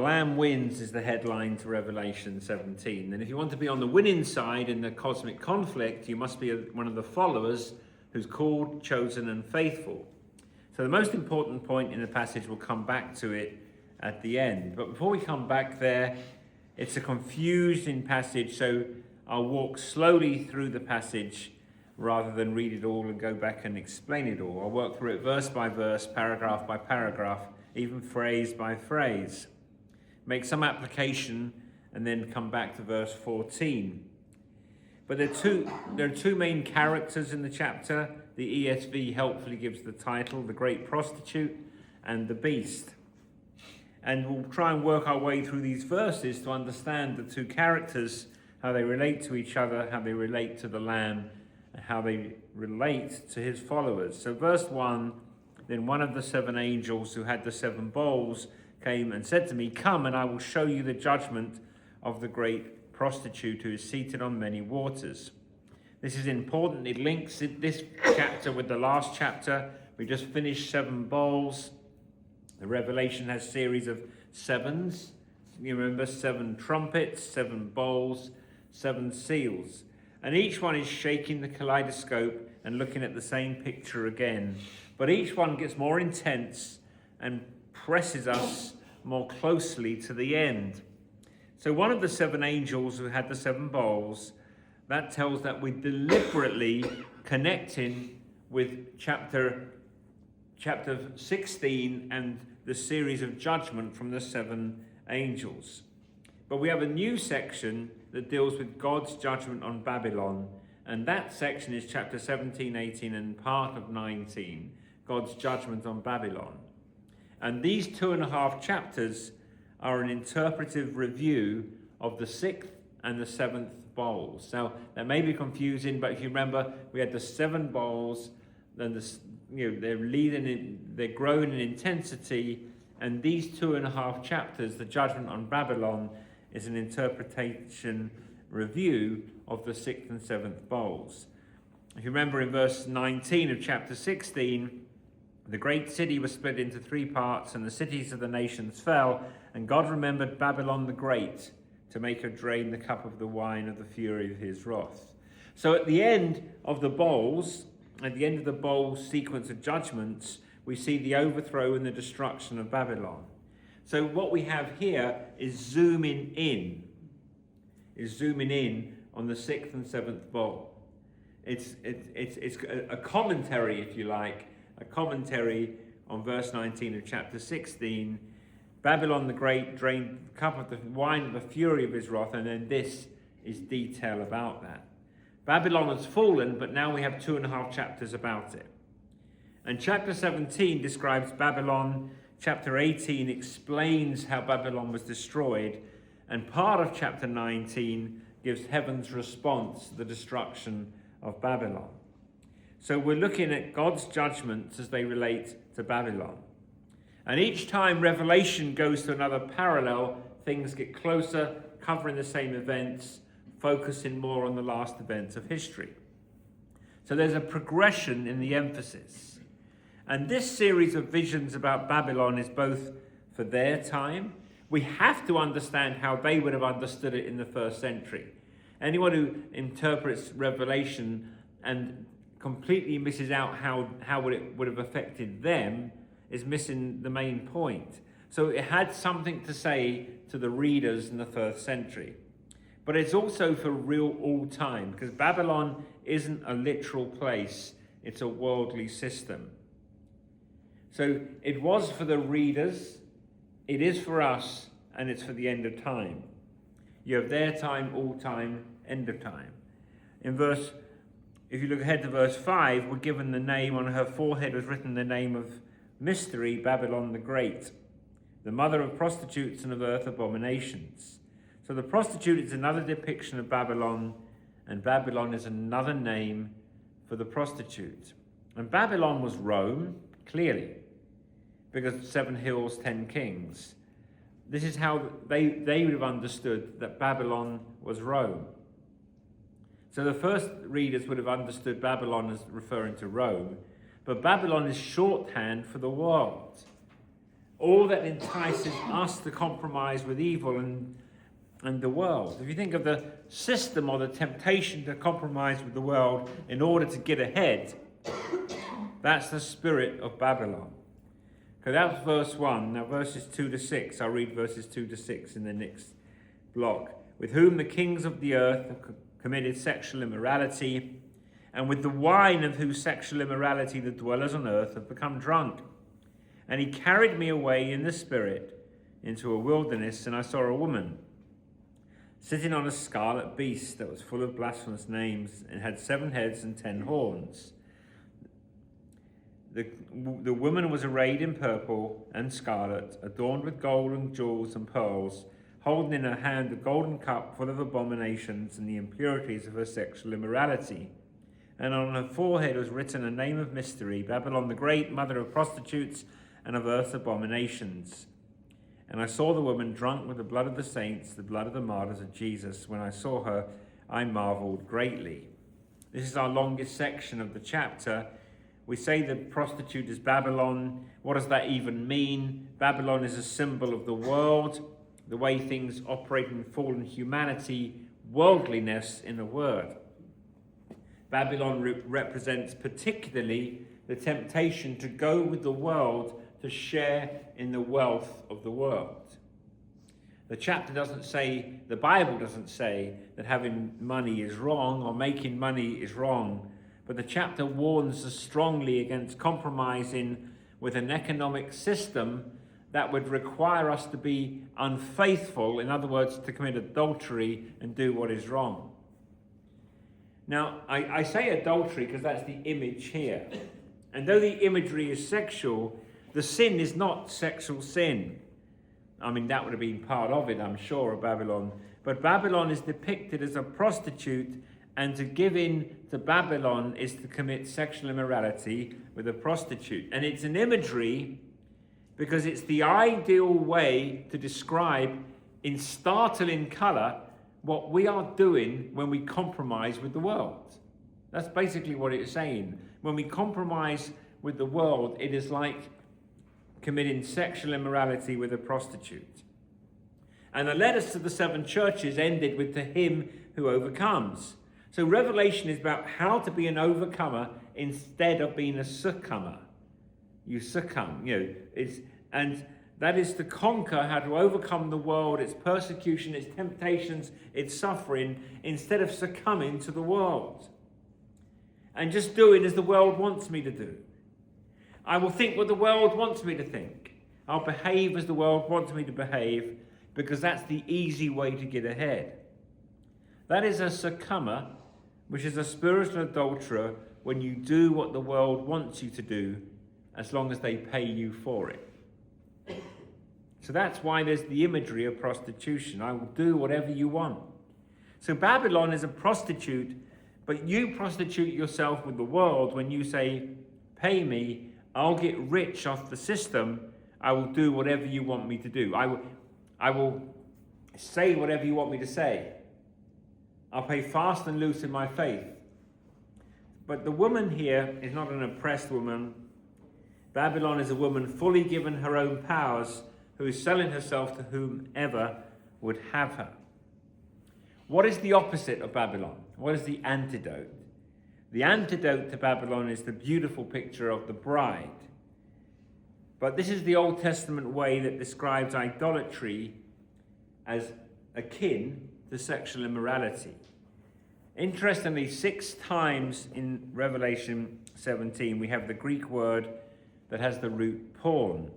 Lamb wins is the headline to Revelation 17. And if you want to be on the winning side in the cosmic conflict, you must be one of the followers who's called, chosen, and faithful. So the most important point in the passage, we'll come back to it at the end. But before we come back there, it's a confusing passage, so I'll walk slowly through the passage rather than read it all and go back and explain it all. I'll work through it verse by verse, paragraph by paragraph, even phrase by phrase. Make some application and then come back to verse 14. But there are two main characters in the chapter. The ESV helpfully gives the title, the great prostitute and the beast. And we'll try and work our way through these verses to understand the two characters, how they relate to each other, how they relate to the Lamb, and how they relate to his followers. So verse 1, then one of the seven angels who had the seven bowls came and said to me, "Come, and I will show you the judgment of the great prostitute who is seated on many waters." This is important. It links this chapter with the last chapter. We just finished seven bowls. The Revelation has a series of sevens. You remember, seven trumpets, seven bowls, seven seals. And each one is shaking the kaleidoscope and looking at the same picture again. But each one gets more intense and presses us more closely to the end. So one of the seven angels who had the seven bowls, that tells that we're deliberately connecting with chapter 16 and the series of judgment from the seven angels. But we have a new section that deals with God's judgment on Babylon, and that section is chapter 17, 18, and part of 19, God's judgment on Babylon. And these 2.5 chapters are an interpretive review of the 6th and the 7th bowls. Now, that may be confusing, but if you remember, we had the 7 bowls, then they're growing in intensity, and these 2.5 chapters, the judgment on Babylon, is an interpretation review of the 6th and 7th bowls. If you remember in verse 19 of chapter 16, the great city was split into 3 parts, and the cities of the nations fell, and God remembered Babylon the Great to make her drain the cup of the wine of the fury of his wrath. So at the end of the bowls, at the end of the bowl sequence of judgments, we see the overthrow and the destruction of Babylon. So what we have here is zooming in on the 6th and 7th bowl. It's a commentary, if you like, a commentary on verse 19 of chapter 16. Babylon the Great drained the cup of the wine of the fury of his wrath, and then this is detail about that. Babylon has fallen, but now we have 2.5 chapters about it. And chapter 17 describes Babylon. Chapter 18 explains how Babylon was destroyed. And part of chapter 19 gives heaven's response to the destruction of Babylon. So we're looking at God's judgments as they relate to Babylon. And each time Revelation goes to another parallel, things get closer, covering the same events, focusing more on the last events of history. So there's a progression in the emphasis. And this series of visions about Babylon is both for their time. We have to understand how they would have understood it in the 1st century. Anyone who interprets Revelation and completely misses out how it would have affected them is missing the main point. So it had something to say to the readers in the 1st century. But it's also for real all time, because Babylon isn't a literal place, it's a worldly system. So it was for the readers, it is for us, and it's for the end of time. You have their time, all time, end of time. If you look ahead to verse 5, we're given the name, on her forehead was written the name of mystery, Babylon the Great, the mother of prostitutes and of earth abominations. So the prostitute is another depiction of Babylon, and Babylon is another name for the prostitute. And Babylon was Rome, clearly, because 7 hills, 10 kings. This is how they would have understood that Babylon was Rome. So the first readers would have understood Babylon as referring to Rome, but Babylon is shorthand for the world. all that entices us to compromise with evil and the world. If you think of the system or the temptation to compromise with the world in order to get ahead, that's the spirit of Babylon. Okay, that's verse 1. Now verses 2 to 6. I'll read verses 2 to 6 in the next block. With whom the kings of the earth have committed sexual immorality, and with the wine of whose sexual immorality the dwellers on earth have become drunk. And he carried me away in the spirit into a wilderness, and I saw a woman sitting on a scarlet beast that was full of blasphemous names and had 7 heads and 10 horns. The woman was arrayed in purple and scarlet, adorned with gold and jewels and pearls, holding in her hand a golden cup full of abominations and the impurities of her sexual immorality. And on her forehead was written a name of mystery, Babylon the Great, mother of prostitutes and of earth's abominations. And I saw the woman drunk with the blood of the saints, the blood of the martyrs of Jesus. When I saw her, I marveled greatly. This is our longest section of the chapter. We say the prostitute is Babylon. What does that even mean? Babylon is a symbol of the world, the way things operate in fallen humanity, worldliness in a word. Babylon represents particularly the temptation to go with the world, to share in the wealth of the world. The chapter doesn't say, the Bible doesn't say that having money is wrong or making money is wrong, but the chapter warns us strongly against compromising with an economic system that would require us to be unfaithful, in other words, to commit adultery and do what is wrong. Now, I say adultery because that's the image here. And though the imagery is sexual, the sin is not sexual sin. I mean, that would have been part of it, I'm sure, of Babylon. But Babylon is depicted as a prostitute, and to give in to Babylon is to commit sexual immorality with a prostitute. And it's an imagery because it's the ideal way to describe in startling colour what we are doing when we compromise with the world. That's basically what it's saying. When we compromise with the world, it is like committing sexual immorality with a prostitute. And the letters to the 7 churches ended with to him who overcomes. So Revelation is about how to be an overcomer instead of being a succumber. You succumb, and that is to conquer, how to overcome the world, its persecution, its temptations, its suffering, instead of succumbing to the world. And just doing as the world wants me to do. I will think what the world wants me to think. I'll behave as the world wants me to behave, because that's the easy way to get ahead. That is a succumber, which is a spiritual adulterer, when you do what the world wants you to do, as long as they pay you for it. So that's why there's the imagery of prostitution. I will do whatever you want. So Babylon is a prostitute, but you prostitute yourself with the world when you say, pay me, I'll get rich off the system, I will do whatever you want me to do. I will say whatever you want me to say. I'll play fast and loose in my faith. But the woman here is not an oppressed woman. Babylon is a woman fully given her own powers, who is selling herself to whomever would have her. What is the opposite of Babylon? What is the antidote? The antidote to Babylon is the beautiful picture of the bride. But this is the Old Testament way that describes idolatry as akin to sexual immorality. Interestingly, 6 times in Revelation 17, we have the Greek word that has the root porn.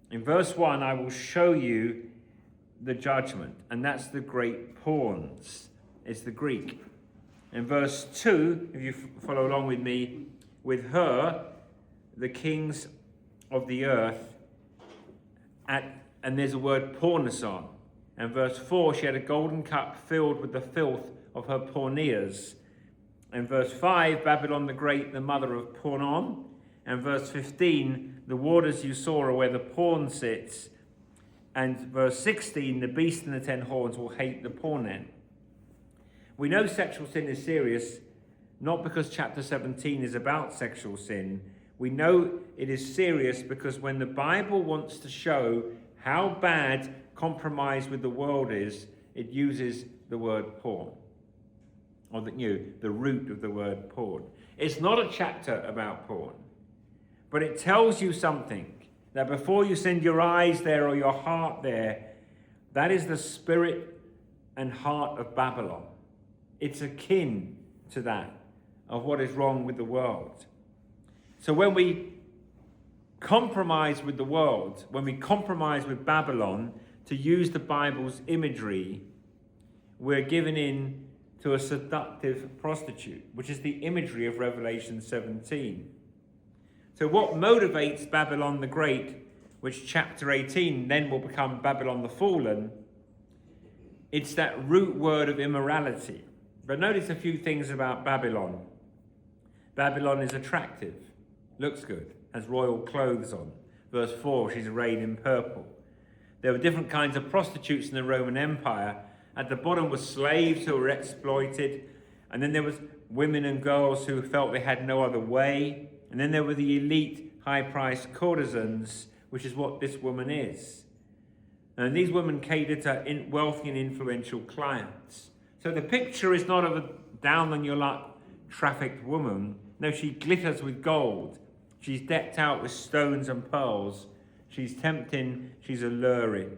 In verse 1, I will show you the judgment, and that's the great pawns. It's the Greek. In verse 2, if you follow along with me, with her, the kings of the earth, and there's a word porneson. And verse 4, she had a golden cup filled with the filth of her porneas. And verse 5, Babylon the Great, the mother of pornon. And verse 15, the waters you saw are where the porn sits. And verse 16, the beast and the 10 horns will hate the pornen. We know sexual sin is serious, not because chapter 17 is about sexual sin. We know it is serious because when the Bible wants to show how bad compromise with the world is, it uses the word porn, or the root of the word porn. It's not a chapter about porn, but it tells you something, that before you send your eyes there or your heart there, that is the spirit and heart of Babylon. It's akin to that, of what is wrong with the world. So when we compromise with the world, when we compromise with Babylon to use the Bible's imagery, we're given in to a seductive prostitute, which is the imagery of Revelation 17. So what motivates Babylon the Great, which chapter 18 then will become Babylon the Fallen, it's that root word of immorality. But notice a few things about Babylon. Babylon is attractive, looks good, has royal clothes on. Verse 4, she's arrayed in purple. There were different kinds of prostitutes in the Roman Empire. At the bottom were slaves who were exploited. And then there was women and girls who felt they had no other way. And then there were the elite, high-priced courtesans, which is what this woman is. And these women cater to wealthy and influential clients. So the picture is not of a down-on-your-luck trafficked woman. No, she glitters with gold. She's decked out with stones and pearls. She's tempting, she's alluring.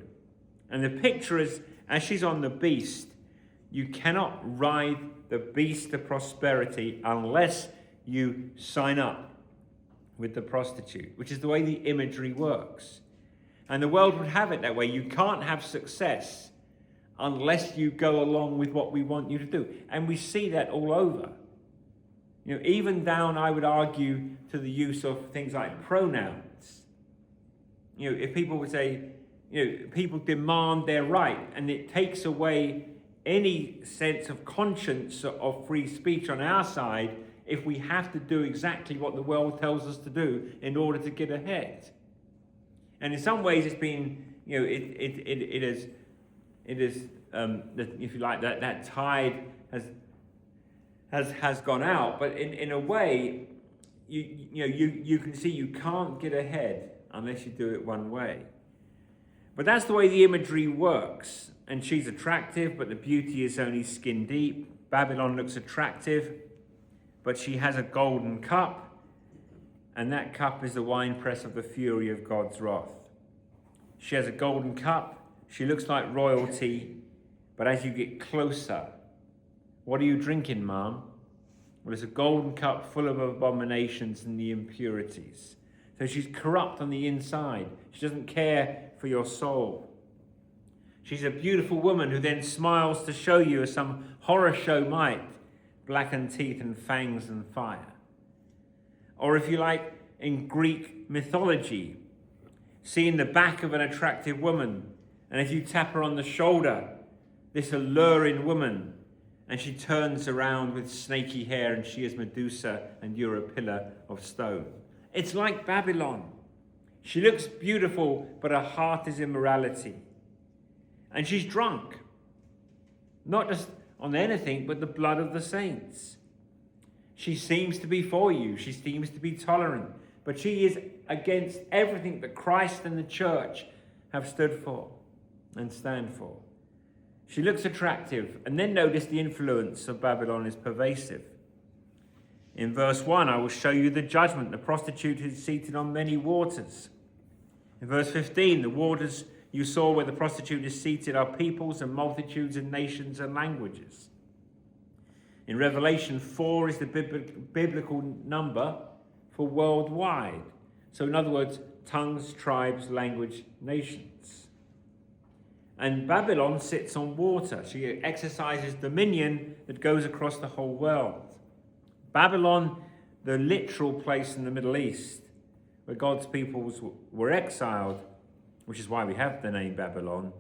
And the picture is, as she's on the beast, you cannot ride the beast of prosperity unless you sign up with the prostitute, which is the way the imagery works. And the world would have it that way. You can't have success unless you go along with what we want you to do. And we see that all over. Even down, I would argue, to the use of things like pronouns. If people would say, people demand their right, and it takes away any sense of conscience of free speech on our side if we have to do exactly what the world tells us to do in order to get ahead. And in some ways, it's been, it is, if you like, that tide has gone out. But in a way, you can see you can't get ahead unless you do it one way. But that's the way the imagery works. And she's attractive, but the beauty is only skin deep. Babylon looks attractive, but she has a golden cup, and that cup is the winepress of the fury of God's wrath. She has a golden cup. She looks like royalty, but as you get closer, what are you drinking, Mom? Well, it's a golden cup full of abominations and the impurities. So she's corrupt on the inside. She doesn't care for your soul. She's a beautiful woman who then smiles to show you, as some horror show might, blackened teeth and fangs and fire. Or if you like, in Greek mythology, seeing the back of an attractive woman, and if you tap her on the shoulder, this alluring woman, and she turns around with snaky hair, and she is Medusa, and you're a pillar of stone. It's like Babylon. She looks beautiful, but her heart is immorality. And she's drunk. Not just on anything, but the blood of the saints. She seems to be for you. She seems to be tolerant. But she is against everything that Christ and the church have stood for and stand for. She looks attractive. And then notice the influence of Babylon is pervasive. In verse 1, I will show you the judgment. The prostitute is seated on many waters. In verse 15, the waters you saw where the prostitute is seated are peoples and multitudes and nations and languages. In Revelation, 4 is the biblical number for worldwide. So in other words, tongues, tribes, language, nations. And Babylon sits on water. She exercises dominion that goes across the whole world. Babylon, the literal place in the Middle East, where God's peoples were exiled, which is why we have the name Babylon.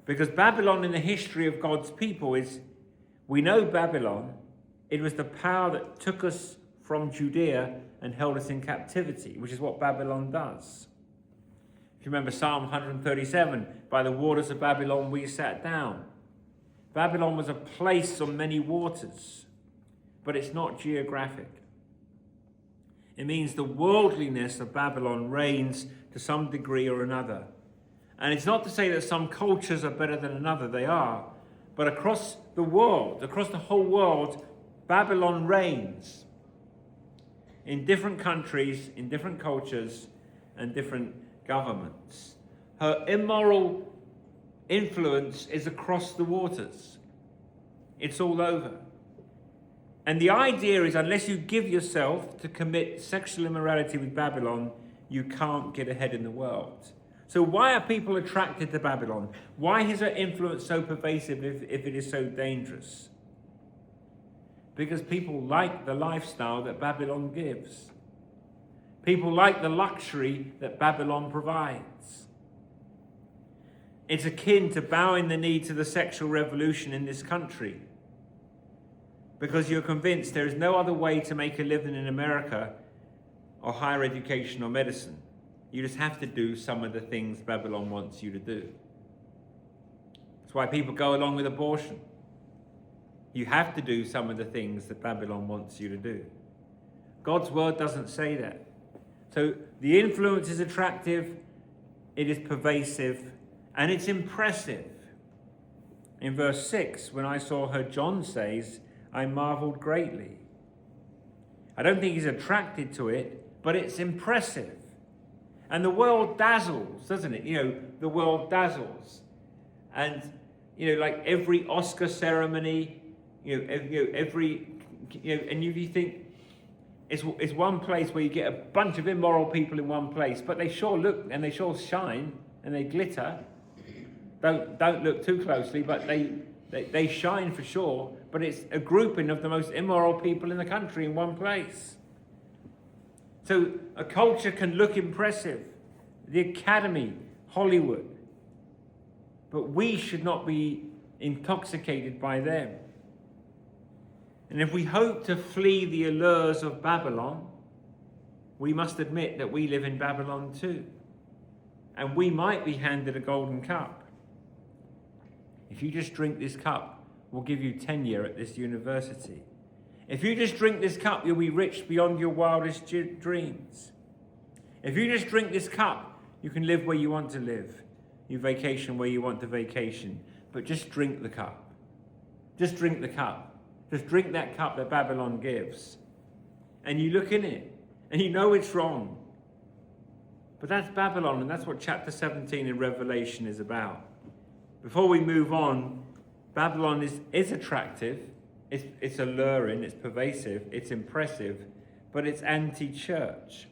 Because Babylon in the history of God's people is, we know Babylon, it was the power that took us from Judea and held us in captivity, which is what Babylon does. If you remember Psalm 137, by the waters of Babylon we sat down. Babylon was a place on many waters, but it's not geographic. It means the worldliness of Babylon reigns to some degree or another. And it's not to say that some cultures are better than another, they are. But across the world, across the whole world, Babylon reigns. In different countries, in different cultures, and different governments. Her immoral influence is across the waters. It's all over. And the idea is, unless you give yourself to commit sexual immorality with Babylon, you can't get ahead in the world. So why are people attracted to Babylon? Why is her influence so pervasive if it is so dangerous? Because people like the lifestyle that Babylon gives. People like the luxury that Babylon provides. It's akin to bowing the knee to the sexual revolution in this country, because you're convinced there is no other way to make a living in America or higher education or medicine. You just have to do some of the things Babylon wants you to do. That's why people go along with abortion. You have to do some of the things that Babylon wants you to do. God's word doesn't say that. So the influence is attractive, it is pervasive, and it's impressive. In verse 6, when I saw her, John says, I marveled greatly. I don't think he's attracted to it, but it's impressive. And the world dazzles, doesn't it? The world dazzles. And, like every Oscar ceremony, and you think it's one place where you get a bunch of immoral people in one place, but they sure look and they sure shine and they glitter. Don't look too closely, but they shine for sure. But it's a grouping of the most immoral people in the country in one place. So a culture can look impressive. The Academy, Hollywood. But we should not be intoxicated by them. And if we hope to flee the allures of Babylon, we must admit that we live in Babylon too. And we might be handed a golden cup. If you just drink this cup, we'll give you tenure at this university. If you just drink this cup, you'll be rich beyond your wildest dreams. If you just drink this cup, you can live where you want to live. You vacation where you want to vacation. But just drink the cup. Just drink the cup. Just drink that cup that Babylon gives. And you look in it, and you know it's wrong. But that's Babylon, and that's what chapter 17 in Revelation is about. Before we move on, Babylon is attractive, it's alluring, it's pervasive, it's impressive, but it's anti-church.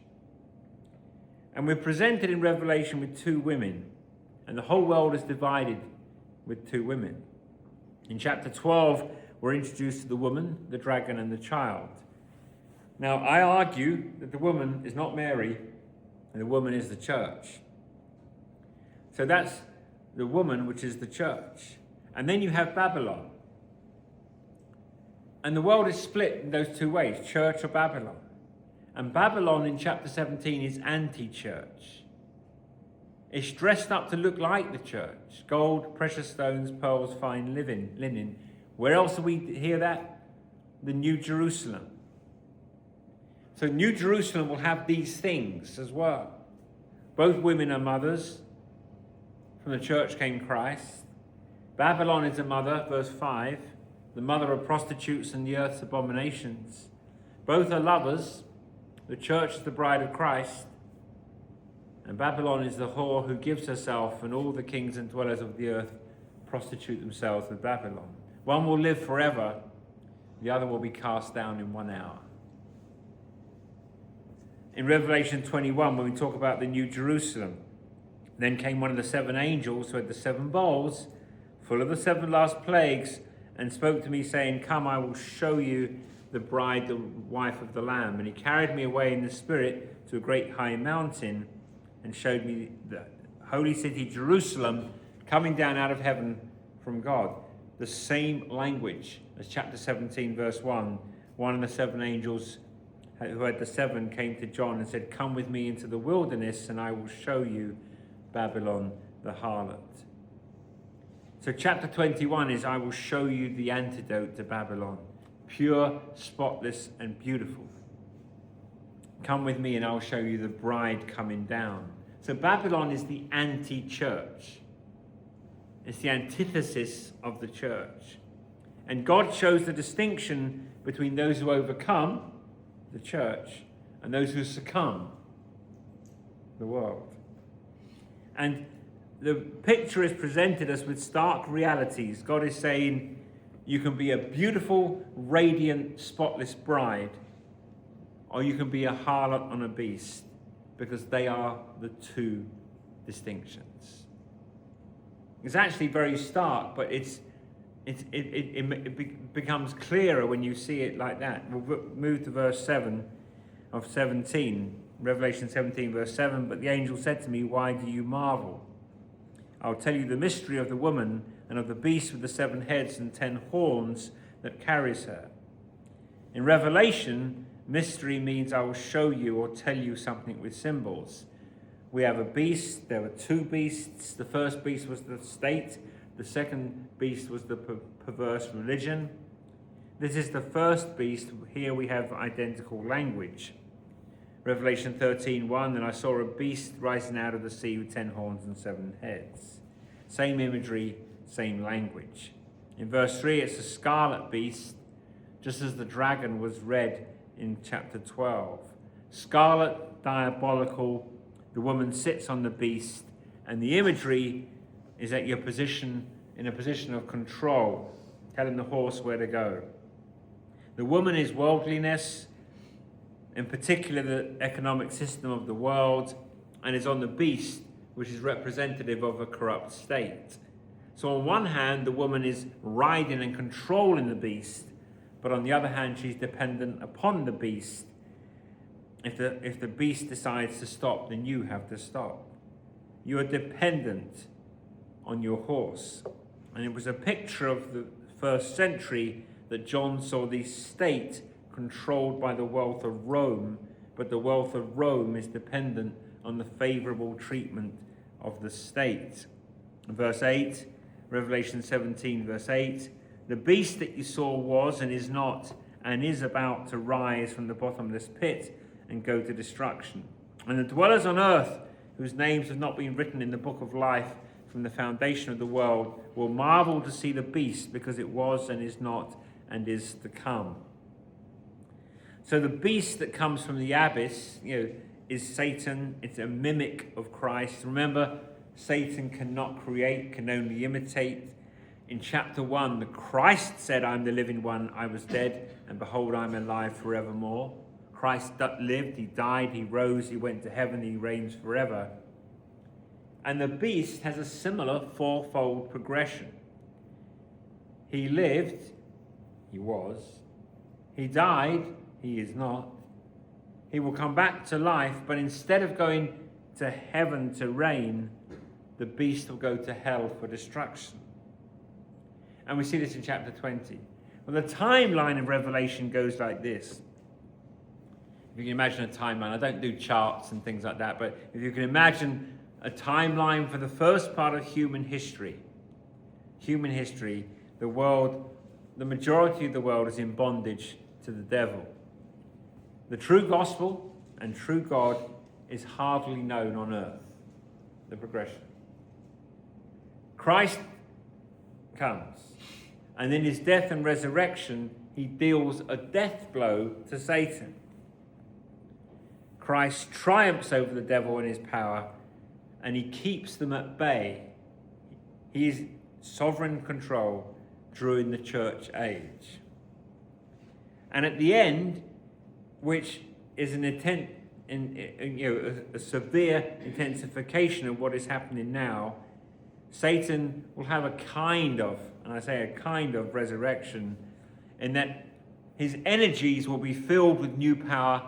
And we're presented in Revelation with two women, and the whole world is divided with two women. In chapter 12, we're introduced to the woman, the dragon, and the child. Now, I argue that the woman is not Mary, and the woman is the church. So that's the woman, which is the church. And then you have Babylon. And the world is split in those two ways, church or Babylon. And Babylon in chapter 17 is anti-church. It's dressed up to look like the church. Gold, precious stones, pearls, fine linen. Where else do we hear that? The New Jerusalem. So New Jerusalem will have these things as well. Both women are mothers. From the church came Christ. Babylon is a mother, verse 5, the mother of prostitutes and the earth's abominations. Both are lovers. The church is the bride of Christ. And Babylon is the whore who gives herself, and all the kings and dwellers of the earth prostitute themselves with Babylon. One will live forever, the other will be cast down in 1 hour. In Revelation 21, when we talk about the New Jerusalem, then came one of the 7 angels who had the 7 bowls, full of the 7 last plagues, and spoke to me, saying, Come, I will show you the bride, the wife of the Lamb. And he carried me away in the spirit to a great high mountain, and showed me the holy city Jerusalem coming down out of heaven from God. The same language as chapter 17, verse 1. One of the 7 angels who had the 7 came to John and said, Come with me into the wilderness, and I will show you Babylon the harlot. So chapter 21 is, I will show you the antidote to Babylon. Pure, spotless, and beautiful. Come with me and I'll show you the bride coming down. So Babylon is the anti-church. It's the antithesis of the church. And God shows the distinction between those who overcome, the church, and those who succumb, the world. And the picture is presented us with stark realities. God is saying, you can be a beautiful, radiant, spotless bride, or you can be a harlot and a beast, because they are the two distinctions. It's actually very stark, but it becomes clearer when you see it like that. We'll move to verse 7 of 17, Revelation 17, verse 7. But the angel said to me, why do you marvel? I'll tell you the mystery of the woman and of the beast with the 7 heads and 10 horns that carries her. In Revelation, mystery means I will show you or tell you something with symbols. We have a beast. There were 2 beasts. The first beast was the state. The second beast was the perverse religion. This is the first beast. Here we have identical language. Revelation 13:1, and I saw a beast rising out of the sea with 10 horns and 7 heads. Same imagery, same language. In verse 3, it's a scarlet beast, just as the dragon was red in chapter 12. Scarlet, diabolical, the woman sits on the beast, and the imagery is at your position, in a position of control, telling the horse where to go. The woman is worldliness, in particular the economic system of the world, and is on the beast, which is representative of a corrupt state. So on one hand, the woman is riding and controlling the beast, but on the other hand, she's dependent upon the beast. If the beast decides to stop, then you have to stop. You are dependent on your horse. And it was a picture of the first century that John saw the state controlled by the wealth of Rome, but the wealth of Rome is dependent on the favorable treatment of the state. Verse 8, Revelation 17, verse 8, the beast that you saw was and is not, and is about to rise from the bottomless pit and go to destruction. And the dwellers on earth, whose names have not been written in the book of life from the foundation of the world, will marvel to see the beast, because it was and is not and is to come. So the beast that comes from the abyss, is Satan. It's a mimic of Christ. Remember, Satan cannot create, can only imitate. In chapter 1, the Christ said, I'm the living one, I was dead, and behold, I'm alive forevermore. Christ lived, he died, he rose, he went to heaven, he reigns forever. And the beast has a similar fourfold progression. He lived, he was. He died, he is not. He will come back to life, but instead of going to heaven to reign, the beast will go to hell for destruction. And we see this in chapter 20. Well, the timeline of Revelation goes like this. If you can imagine a timeline, I don't do charts and things like that, but if you can imagine a timeline for the first part of human history, the world, the majority of the world is in bondage to the devil. The true gospel and true God is hardly known on earth. The progression. Christ comes, and in his death and resurrection, he deals a death blow to Satan. Christ triumphs over the devil and his power, and he keeps them at bay. He is sovereign control during the church age. And at the end, which is a severe intensification of what is happening now, Satan will have a kind of, and I say a kind of resurrection, in that his energies will be filled with new power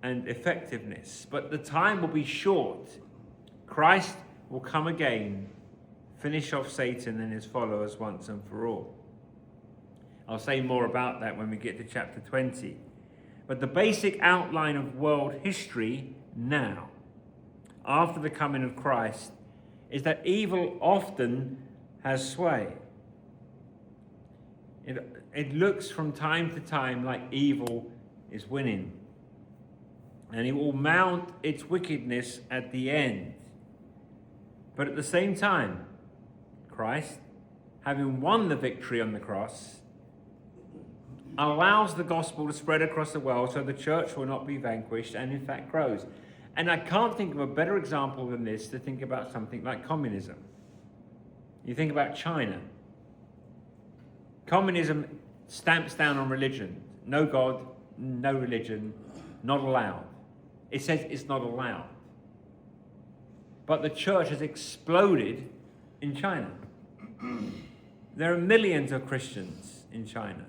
and effectiveness. But the time will be short. Christ will come again, finish off Satan and his followers once and for all. I'll say more about that when we get to chapter 20. But the basic outline of world history now, after the coming of Christ, is that evil often has sway. It looks from time to time like evil is winning. and it will mount its wickedness at the end. But at the same time, Christ, having won the victory on the cross, allows the gospel to spread across the world so the church will not be vanquished and in fact grows. And I can't think of a better example than this to think about something like communism. You think about China. Communism stamps down on religion. No God, no religion, not allowed. It says it's not allowed. But the church has exploded in China. There are millions of Christians in China.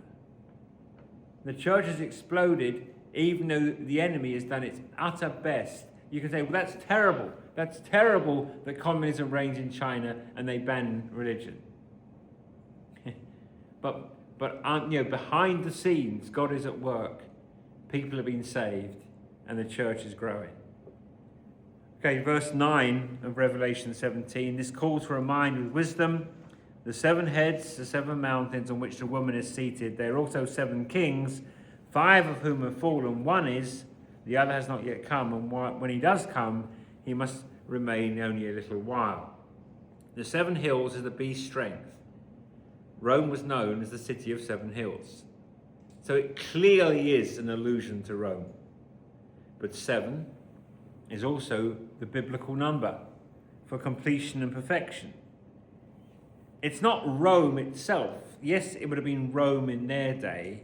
The church has exploded even though the enemy has done its utter best. You can say, well, that's terrible. That's terrible that communism reigns in China and they ban religion. but behind the scenes, God is at work. People have been saved and the church is growing. Okay, verse 9 of Revelation 17. This calls for a mind with wisdom. The 7 heads, the 7 mountains on which the woman is seated. There are also 7 kings, 5 of whom have fallen. One is, the other has not yet come. And when he does come, he must remain only a little while. The 7 hills is the beast's strength. Rome was known as the city of 7 hills. So it clearly is an allusion to Rome. But 7 is also the biblical number for completion and perfection. It's not Rome itself. Yes, it would have been Rome in their day.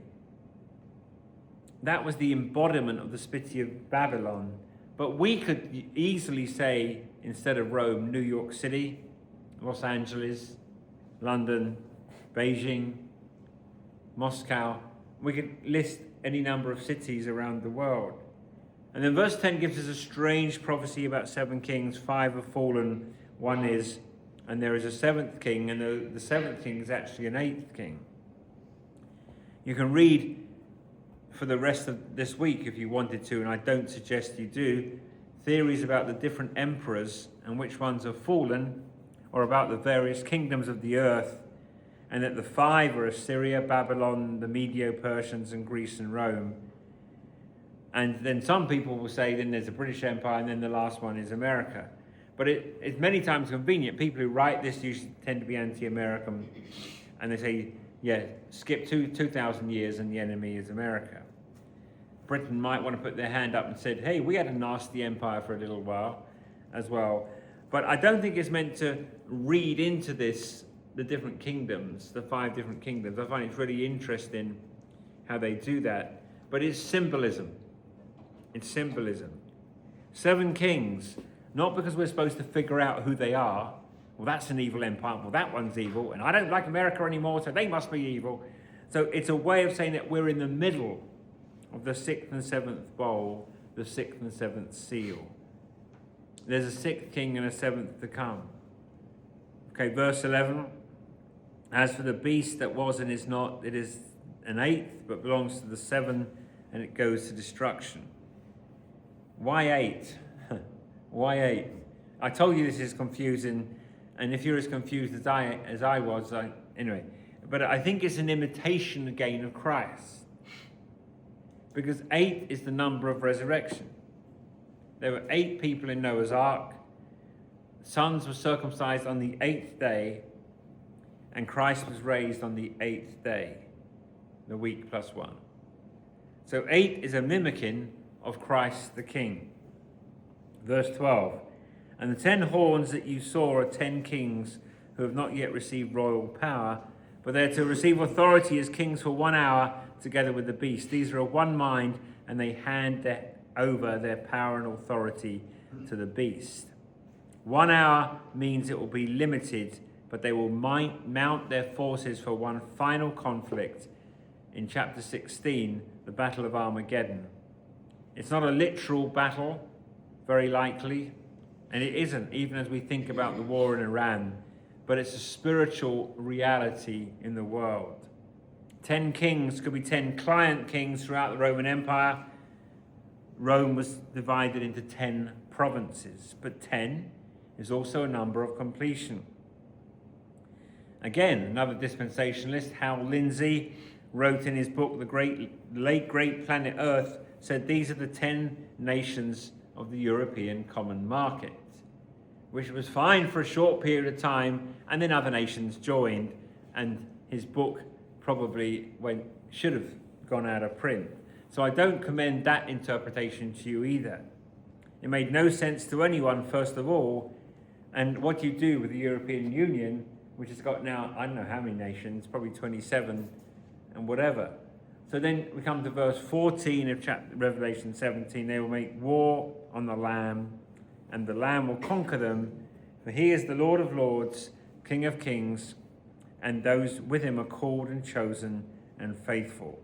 That was the embodiment of the city of Babylon. But we could easily say, instead of Rome, New York City, Los Angeles, London, Beijing, Moscow. We could list any number of cities around the world. And then verse 10 gives us a strange prophecy about 7 kings. 5 have fallen, 1 is, and there is a 7th king, and the 7th king is actually an 8th king. You can read for the rest of this week if you wanted to, and I don't suggest you do, theories about the different emperors and which ones have fallen, or about the various kingdoms of the earth, and that the 5 are Assyria, Babylon, the Medo-Persians, and Greece and Rome. And then some people will say then there's the British Empire and then the last one is America. But it's many times convenient. People who write this usually tend to be anti-American, and they say, yeah, skip 2,000 years and the enemy is America. Britain might want to put their hand up and said, hey, we had a nasty empire for a little while as well. But I don't think it's meant to read into this the different kingdoms, the 5 different kingdoms. I find it's really interesting how they do that. But it's symbolism. It's symbolism. 7 kings, not because we're supposed to figure out who they are. Well, that's an evil empire. Well, that one's evil. And I don't like America anymore, so they must be evil. So it's a way of saying that we're in the middle of the 6th and 7th bowl, the 6th and 7th seal. There's a 6th king and a 7th to come. Okay, verse 11. As for the beast that was and is not, it is an 8th, but belongs to the 7, and it goes to destruction. Why 8? Why 8? I told you this is confusing, and if you're as confused as I was, anyway. But I think it's an imitation again of Christ. Because 8 is the number of resurrection. There were 8 people in Noah's Ark. Sons were circumcised on the 8th day, and Christ was raised on the 8th day, the week plus 1. So 8 is a mimicking of Christ the King. Verse 12. And the 10 horns that you saw are 10 kings who have not yet received royal power, but they're to receive authority as kings for 1 hour together with the beast. These are of one mind, and they hand over their power and authority to the beast. 1 hour means it will be limited, but they will mount their forces for one final conflict in chapter 16, the Battle of Armageddon. It's not a literal battle, very likely, and it isn't, even as we think about the war in Iran, but it's a spiritual reality in the world. 10 kings could be 10 client kings throughout the Roman Empire. Rome was divided into 10 provinces, but 10 is also a number of completion. Again, another dispensationalist, Hal Lindsey, wrote in his book, The Late Great Planet Earth, said these are the 10 nations of the European Common Market, which was fine for a short period of time, and then other nations joined, and his book probably should have gone out of print. So I don't commend that interpretation to you either. It made no sense to anyone, first of all, and what you do with the European Union, which has got now, I don't know how many nations, probably 27 and whatever. So then we come to verse 14 of Revelation 17. They will make war on the Lamb, and the Lamb will conquer them, for he is the Lord of lords, King of kings, and those with him are called and chosen and faithful.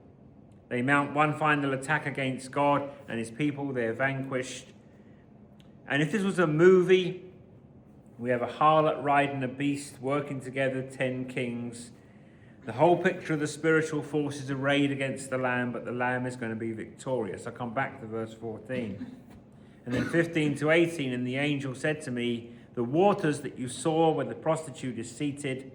They mount one final attack against God and his people. They are vanquished. And if this was a movie, we have a harlot riding a beast, working together 10 kings. The whole picture of the spiritual forces arrayed against the Lamb, but the Lamb is going to be victorious. I'll come back to verse 14. And then 15 to 18, and the angel said to me, the waters that you saw where the prostitute is seated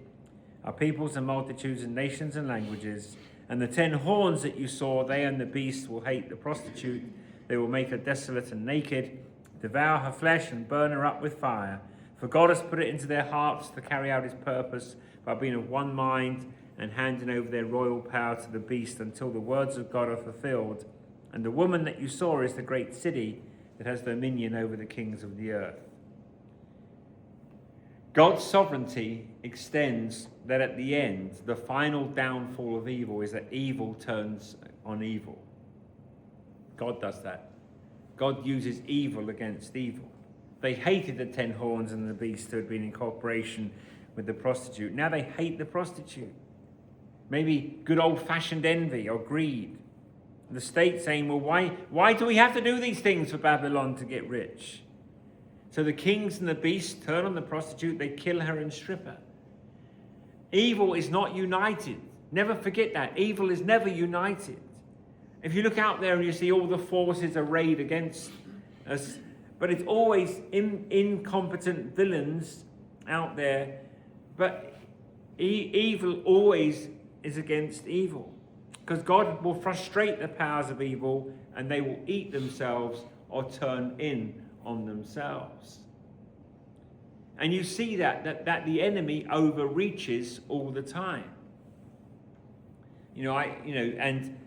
are peoples and multitudes and nations and languages. And the 10 horns that you saw, they and the beast will hate the prostitute. They will make her desolate and naked, devour her flesh and burn her up with fire. For God has put it into their hearts to carry out his purpose by being of one mind and handing over their royal power to the beast until the words of God are fulfilled. And the woman that you saw is the great city that has dominion over the kings of the earth. God's sovereignty extends that at the end, the final downfall of evil is that evil turns on evil. God does that. God uses evil against evil. They hated the 10 horns and the beast who had been in cooperation with the prostitute. Now they hate the prostitute. Maybe good old-fashioned envy or greed. The state saying, well, why do we have to do these things for Babylon to get rich? So the kings and the beast turn on the prostitute, they kill her and strip her. Evil is not united. Never forget that. Evil is never united. If you look out there and you see all the forces arrayed against us, but it's always incompetent villains out there, but evil always is against evil. Because God will frustrate the powers of evil and they will eat themselves or turn in on themselves. And you see that the enemy overreaches all the time. And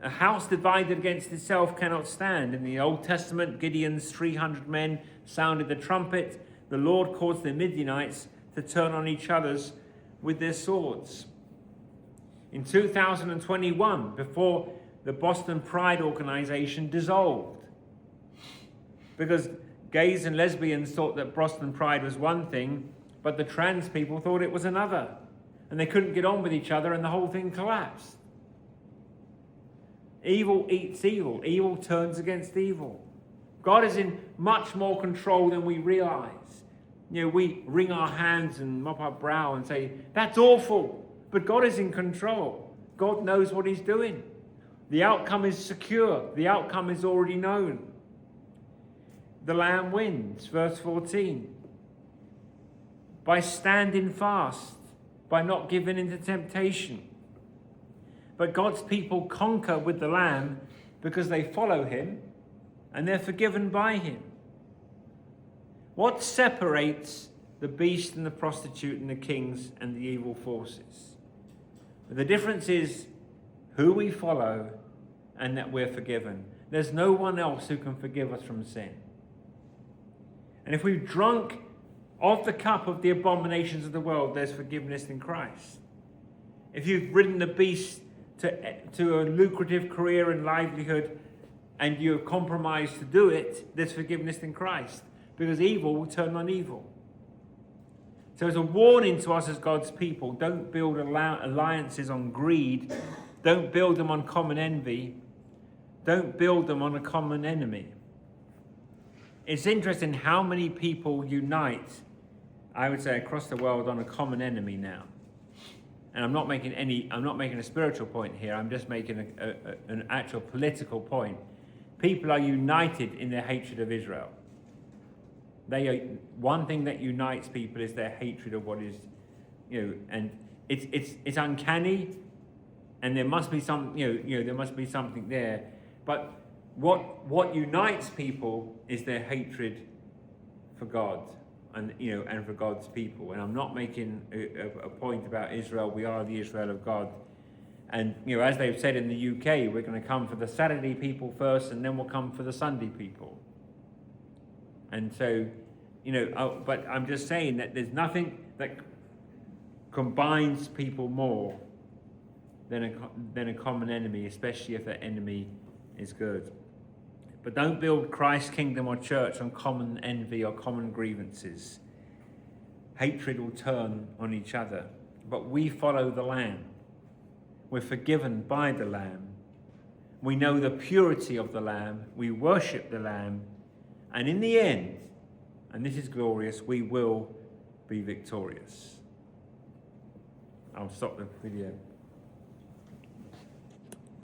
a house divided against itself cannot stand. In the Old Testament, Gideon's 300 men sounded the trumpet. The Lord caused the Midianites to turn on each other's with their swords. In 2021, before the Boston Pride organization dissolved, because gays and lesbians thought that Boston Pride was one thing, but the trans people thought it was another. And they couldn't get on with each other and the whole thing collapsed. Evil eats evil. Evil turns against evil. God is in much more control than we realize. We wring our hands and mop our brow and say, that's awful. But God is in control. God knows what he's doing. The outcome is secure. The outcome is already known. The Lamb wins, verse 14. By standing fast, by not giving in to temptation. But God's people conquer with the Lamb because they follow him and they're forgiven by him. What separates the beast and the prostitute and the kings and the evil forces? The difference is who we follow and that we're forgiven. There's no one else who can forgive us from sin. And if we've drunk of the cup of the abominations of the world, there's forgiveness in Christ. If you've ridden the beast to a lucrative career and livelihood and you're compromised to do it, there's forgiveness in Christ. Because evil will turn on evil. So it's a warning to us as God's people. Don't build alliances on greed. Don't build them on common envy. Don't build them on a common enemy. It's interesting how many people unite, I would say, across the world on a common enemy now. And I'm not making a spiritual point here. I'm just making an actual political point. People are united in their hatred of Israel. One thing that unites people is their hatred of what is, and it's uncanny, and there must be there must be something there. But what unites people is their hatred for God and for God's people. And I'm not making a point about Israel. We are the Israel of God. And as they've said in the UK, we're going to come for the Saturday people first, and then we'll come for the Sunday people. And so, but I'm just saying that there's nothing that combines people more than a common enemy, especially if that enemy is good. But don't build Christ's kingdom or church on common envy or common grievances. Hatred will turn on each other. But we follow the Lamb. We're forgiven by the Lamb. We know the purity of the Lamb. We worship the Lamb. And in the end, and this is glorious, we will be victorious. I'll stop the video.